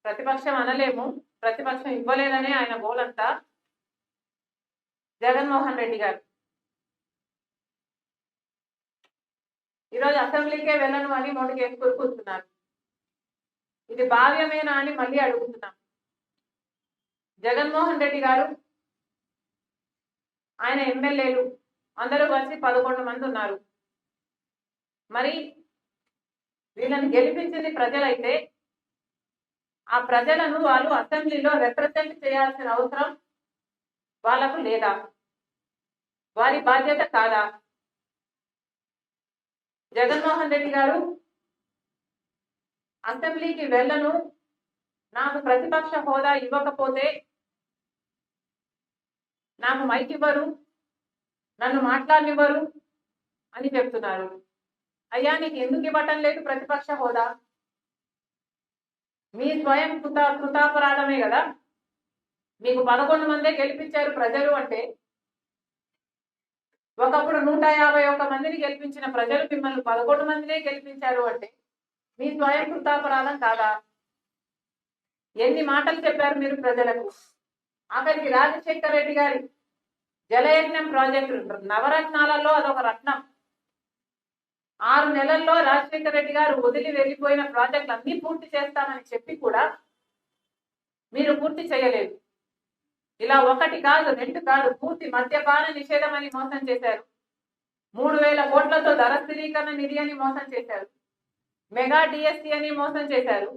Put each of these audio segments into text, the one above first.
ప్రతిపక్షం అనలేము, ప్రతిపక్షం ఇవ్వలేదనే ఆయన గోలంతా. జగన్మోహన్ రెడ్డి గారు ఈరోజు అసెంబ్లీకే వెళ్ళను అని మొండికేసుకొని కూర్చున్నారు. ఇది భావ్యమేనా అని మళ్ళీ అడుగుతున్నాం. జగన్మోహన్ రెడ్డి గారు, ఆయన ఎమ్మెల్యేలు అందరూ కలిసి 11 మంది ఉన్నారు. మరి వీళ్ళని గెలిపించింది ప్రజలైతే ఆ ప్రజలను వాళ్ళు అసెంబ్లీలో రిప్రజెంట్ చేయాల్సిన అవసరం వాళ్ళకు లేదా? వారి బాధ్యత కాదా? జగన్మోహన్ రెడ్డి గారు అసెంబ్లీకి వెళ్ళను, నాకు ప్రతిపక్ష హోదా ఇవ్వకపోతే నాకు మైక్ ఇవ్వరు, నన్ను మాట్లాడనివ్వరు అని చెప్తున్నారు. అయ్యా, నీకు ఎందుకు ఇవ్వటం లేదు ప్రతిపక్ష హోదా? మీ స్వయం కృతాపరాధమే కదా. మీకు 11 మందే గెలిపించారు ప్రజలు అంటే, ఒకప్పుడు 151 మందిని గెలిపించిన ప్రజలు మిమ్మల్ని 11 మందినే గెలిపించారు అంటే మీ స్వయం కృతాపరాధం కాదా? ఎన్ని మాటలు చెప్పారు మీరు ప్రజలకు? ఆఖరికి రాజశేఖర్ రెడ్డి గారి జలయజ్ఞం ప్రాజెక్టు నవరత్నాలలో అదొక రత్నం. 6 నెలల్లో రాజశేఖర్ రెడ్డి గారు వదిలి వెళ్ళిపోయిన ప్రాజెక్టులు అన్ని పూర్తి చేస్తామని చెప్పి కూడా మీరు పూర్తి చేయలేదు. ఇలా 1 కాదు 2 కాదు, పూర్తి మద్యపాన నిషేధం అని మోసం చేశారు. 3000 కోట్లతో ధర స్థిరీకరణ నిధి అని మోసం చేశారు. మెగా డిఎస్సి అని మోసం చేశారు.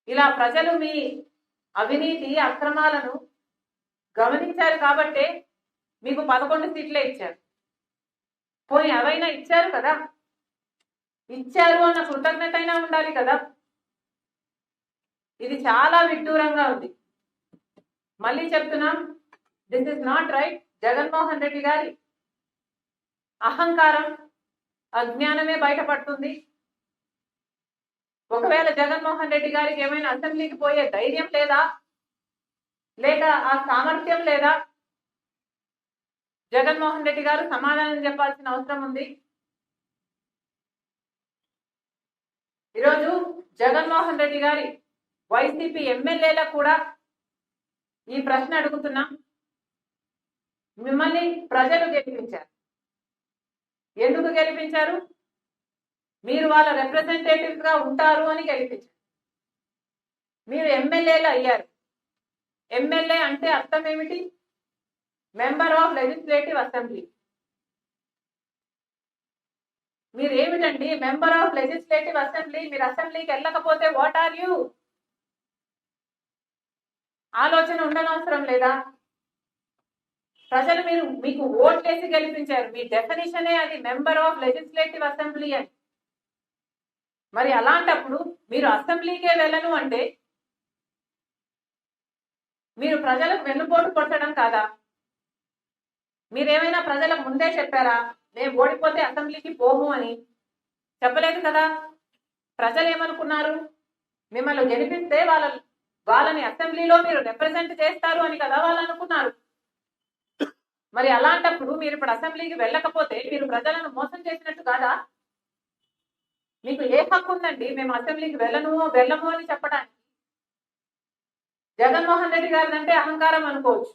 ఇలా ప్రజలు మీ అవినీతి అక్రమాలను గమనించారు కాబట్టే మీకు 11 సీట్లే ఇచ్చారు. పోనీ అవైనా ఇచ్చారు కదా, ఇచ్చారు అన్న కృతజ్ఞత అయినా ఉండాలి కదా. ఇది చాలా విడ్డూరంగా ఉంది. మళ్ళీ చెప్తున్నాం, this is not right. Jaganmohan Reddy గారి అహంకారం, అజ్ఞానమే బయటపడుతుంది. ఒకవేళ జగన్మోహన్ రెడ్డి గారికి ఏమైనా అసెంబ్లీకి పోయే ధైర్యం లేదా, లేక ఆ సామర్థ్యం లేదా, జగన్మోహన్ రెడ్డి గారు సమాధానం చెప్పాల్సిన అవసరం ఉంది. ఈరోజు జగన్మోహన్ రెడ్డి గారి వైసీపీ ఎమ్మెల్యేలకు కూడా ఈ ప్రశ్న అడుగుతున్నా. మిమ్మల్ని ప్రజలు గెలిపించారు. ఎందుకు గెలిపించారు? మీరు వాళ్ళ రిప్రజెంటేటివ్స్ గా ఉంటారు అని గెలిపించారు. మీరు ఎమ్మెల్యేలు అయ్యారు. ఎమ్మెల్యే అంటే అర్థం ఏమిటి? Member of legislative assembly. మీరు ఏమిటండి మెంబర్ ఆఫ్ లెజిస్లేటివ్ అసెంబ్లీ? మీరు అసెంబ్లీకి వెళ్ళకపోతే వాట్ ఆర్ యూ? ఆలోచన ఉండనవసరం లేదా? ప్రజలు మీకు ఓట్లేసి గెలిపించారు. మీ డెఫినేషనే అది, మెంబర్ ఆఫ్ లెజిస్లేటివ్ అసెంబ్లీ అని. మరి అలాంటప్పుడు మీరు అసెంబ్లీకే వెళ్ళను అంటే మీరు ప్రజలకు వెన్నుపోటు కొట్టడం కాదా? మీరేమైనా ప్రజలకు ముందే చెప్పారా మేము ఓడిపోతే అసెంబ్లీకి పోము అని? చెప్పలేదు కదా. ప్రజలు ఏమనుకున్నారు? మిమ్మల్ని గెలిపిస్తే వాళ్ళని అసెంబ్లీలో మీరు రిప్రజెంట్ చేస్తారు అని కదా వాళ్ళు అనుకున్నారు. మరి అలాంటప్పుడు మీరు ఇప్పుడు అసెంబ్లీకి వెళ్ళకపోతే మీరు ప్రజలను మోసం చేసినట్టు కాదా? మీకు ఏ హక్కు ఉందండి మేము అసెంబ్లీకి వెళ్ళము అని చెప్పడానికి? జగన్మోహన్ రెడ్డి గారిది అంటే అహంకారం అనుకోవచ్చు.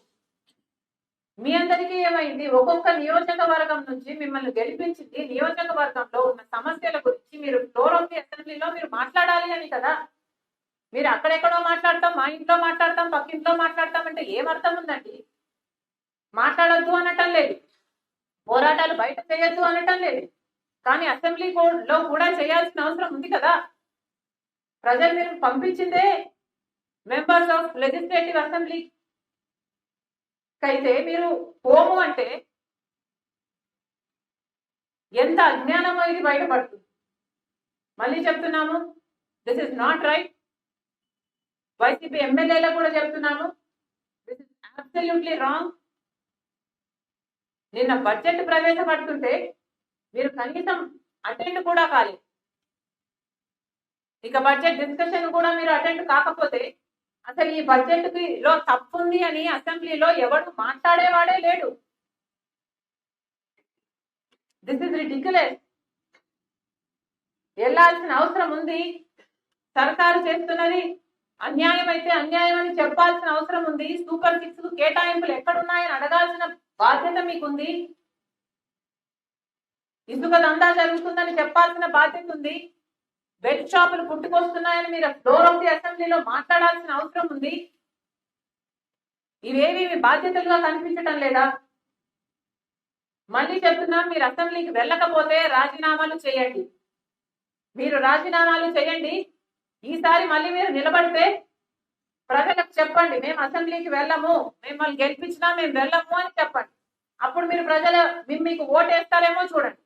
మీ అందరికీ ఏమైంది? ఒక్కొక్క నియోజకవర్గం నుంచి మిమ్మల్ని గెలిపించింది నియోజకవర్గంలో ఉన్న సమస్యల గురించి మీరు ఫ్లోర్ ఆఫ్ ది అసెంబ్లీలో మీరు మాట్లాడాలి అని కదా. మీరు అక్కడెక్కడో మాట్లాడతాం, మా ఇంట్లో మాట్లాడతాం, పక్కింట్లో మాట్లాడతాం అంటే ఏమర్థం ఉందండి? మాట్లాడొద్దు అనటం లేదు, పోరాటాలు బయట చేయొద్దు అనటం లేదు, కానీ అసెంబ్లీలో కూడా చేయాల్సిన అవసరం ఉంది కదా. ప్రజలు మీరు పంపించిందే మెంబర్స్ ఆఫ్ లెజిస్లేటివ్ అసెంబ్లీ అయితే మీరు పోము అంటే ఎంత అజ్ఞానమో ఇది బయటపడుతుంది. మళ్ళీ చెప్తున్నాము, this is not right. YCP ఎమ్మెల్యేలకు కూడా చెప్తున్నాను, దిస్ ఇస్ అబ్సల్యూట్లీ రాంగ్. నిన్న బడ్జెట్ ప్రవేశపెడుతుంటే మీరు కనీసం అటెండ్ కూడా కాలేదు. ఇక బడ్జెట్ డిస్కషన్ కూడా మీరు అటెండ్ కాకపోతే అసలు ఈ బడ్జెట్ లో తప్పు ఉంది అని అసెంబ్లీలో ఎవరు మాట్లాడేవాడే లేడు. This is ridiculous. వెళ్ళాల్సిన అవసరం ఉంది. సర్కారు చేస్తున్నది అన్యాయం అయితే అన్యాయం అని చెప్పాల్సిన అవసరం ఉంది. సూపర్ 6 కేటాయింపులు ఎక్కడున్నాయని అడగాల్సిన బాధ్యత మీకుంది. ఇసుక దందా జరుగుతుందని చెప్పాల్సిన బాధ్యత ఉంది. బెడ్ షాపులు పుట్టుకొస్తున్నాయని మీరు ఫ్లోర్ ఆఫ్ ది అసెంబ్లీలో మాట్లాడాల్సిన అవసరం ఉంది. ఇవేవి మీ బాధ్యతలుగా కనిపించటం లేదా? మళ్ళీ చెప్తున్నాం, మీరు అసెంబ్లీకి వెళ్ళకపోతే రాజీనామాలు చేయండి. మీరు రాజీనామాలు చేయండి. ఈసారి మళ్ళీ మీరు నిలబడితే ప్రజలకు చెప్పండి, మేము అసెంబ్లీకి వెళ్ళము, మిమ్మల్ని గెలిపించినా మేము వెళ్ళము అని చెప్పండి. అప్పుడు మీరు మీకు ఓటేస్తారేమో చూడండి.